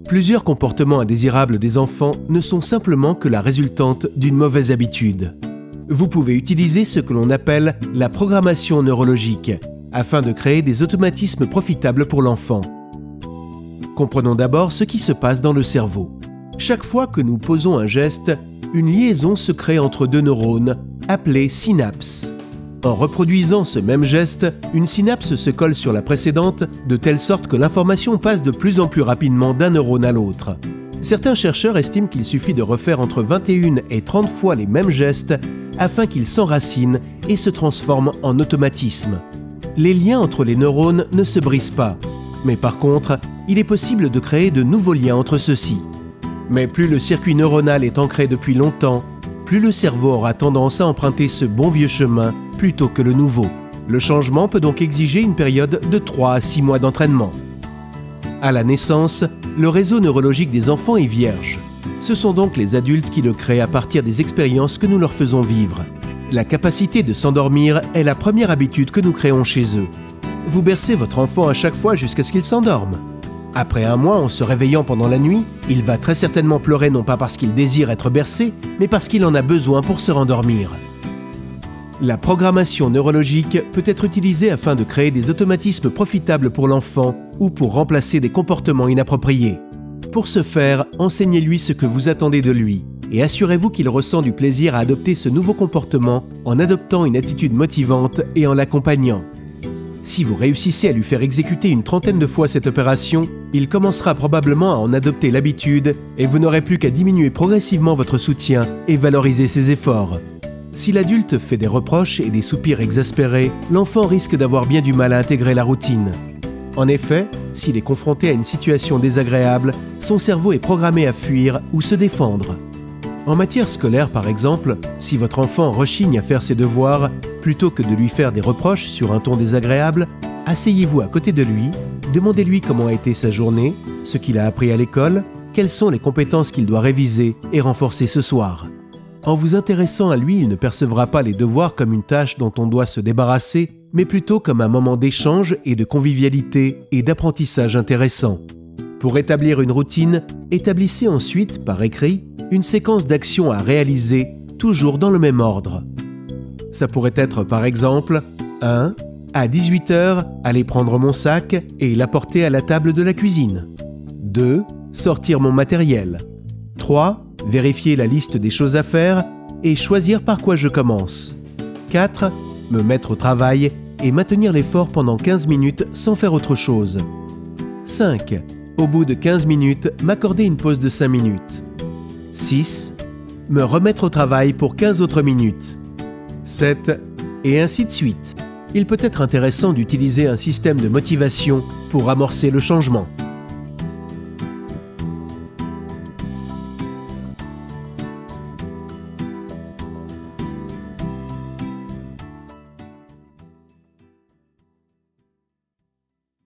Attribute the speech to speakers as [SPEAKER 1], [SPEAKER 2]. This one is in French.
[SPEAKER 1] Plusieurs comportements indésirables des enfants ne sont simplement que la résultante d'une mauvaise habitude. Vous pouvez utiliser ce que l'on appelle la programmation neurologique, afin de créer des automatismes profitables pour l'enfant. Comprenons d'abord ce qui se passe dans le cerveau. Chaque fois que nous posons un geste, une liaison se crée entre deux neurones, appelées synapses. En reproduisant ce même geste, une synapse se colle sur la précédente de telle sorte que l'information passe de plus en plus rapidement d'un neurone à l'autre. Certains chercheurs estiment qu'il suffit de refaire entre 21 et 30 fois les mêmes gestes afin qu'ils s'enracinent et se transforment en automatisme. Les liens entre les neurones ne se brisent pas, mais par contre, il est possible de créer de nouveaux liens entre ceux-ci. Mais plus le circuit neuronal est ancré depuis longtemps, plus le cerveau aura tendance à emprunter ce bon vieux chemin plutôt que le nouveau. Le changement peut donc exiger une période de 3 à 6 mois d'entraînement. À la naissance, le réseau neurologique des enfants est vierge. Ce sont donc les adultes qui le créent à partir des expériences que nous leur faisons vivre. La capacité de s'endormir est la première habitude que nous créons chez eux. Vous bercez votre enfant à chaque fois jusqu'à ce qu'il s'endorme. Après un mois, en se réveillant pendant la nuit, il va très certainement pleurer non pas parce qu'il désire être bercé, mais parce qu'il en a besoin pour se rendormir. La programmation neurologique peut être utilisée afin de créer des automatismes profitables pour l'enfant ou pour remplacer des comportements inappropriés. Pour ce faire, enseignez-lui ce que vous attendez de lui et assurez-vous qu'il ressent du plaisir à adopter ce nouveau comportement en adoptant une attitude motivante et en l'accompagnant. Si vous réussissez à lui faire exécuter une 30aine de fois cette opération, il commencera probablement à en adopter l'habitude et vous n'aurez plus qu'à diminuer progressivement votre soutien et valoriser ses efforts. Si l'adulte fait des reproches et des soupirs exaspérés, l'enfant risque d'avoir bien du mal à intégrer la routine. En effet, s'il est confronté à une situation désagréable, son cerveau est programmé à fuir ou se défendre. En matière scolaire par exemple, si votre enfant rechigne à faire ses devoirs, plutôt que de lui faire des reproches sur un ton désagréable, asseyez-vous à côté de lui, demandez-lui comment a été sa journée, ce qu'il a appris à l'école, quelles sont les compétences qu'il doit réviser et renforcer ce soir. En vous intéressant à lui, il ne percevra pas les devoirs comme une tâche dont on doit se débarrasser, mais plutôt comme un moment d'échange et de convivialité et d'apprentissage intéressant. Pour établir une routine, établissez ensuite, par écrit, une séquence d'actions à réaliser, toujours dans le même ordre. Ça pourrait être par exemple 1. À 18 h, aller prendre mon sac et l'apporter à la table de la cuisine. 2. Sortir mon matériel. 3. Vérifier la liste des choses à faire et choisir par quoi je commence. 4. Me mettre au travail et maintenir l'effort pendant 15 minutes sans faire autre chose. 5. Au bout de 15 minutes, m'accorder une pause de 5 minutes. 6. Me remettre au travail pour 15 autres minutes. 7. Et ainsi de suite. Il peut être intéressant d'utiliser un système de motivation pour amorcer le changement.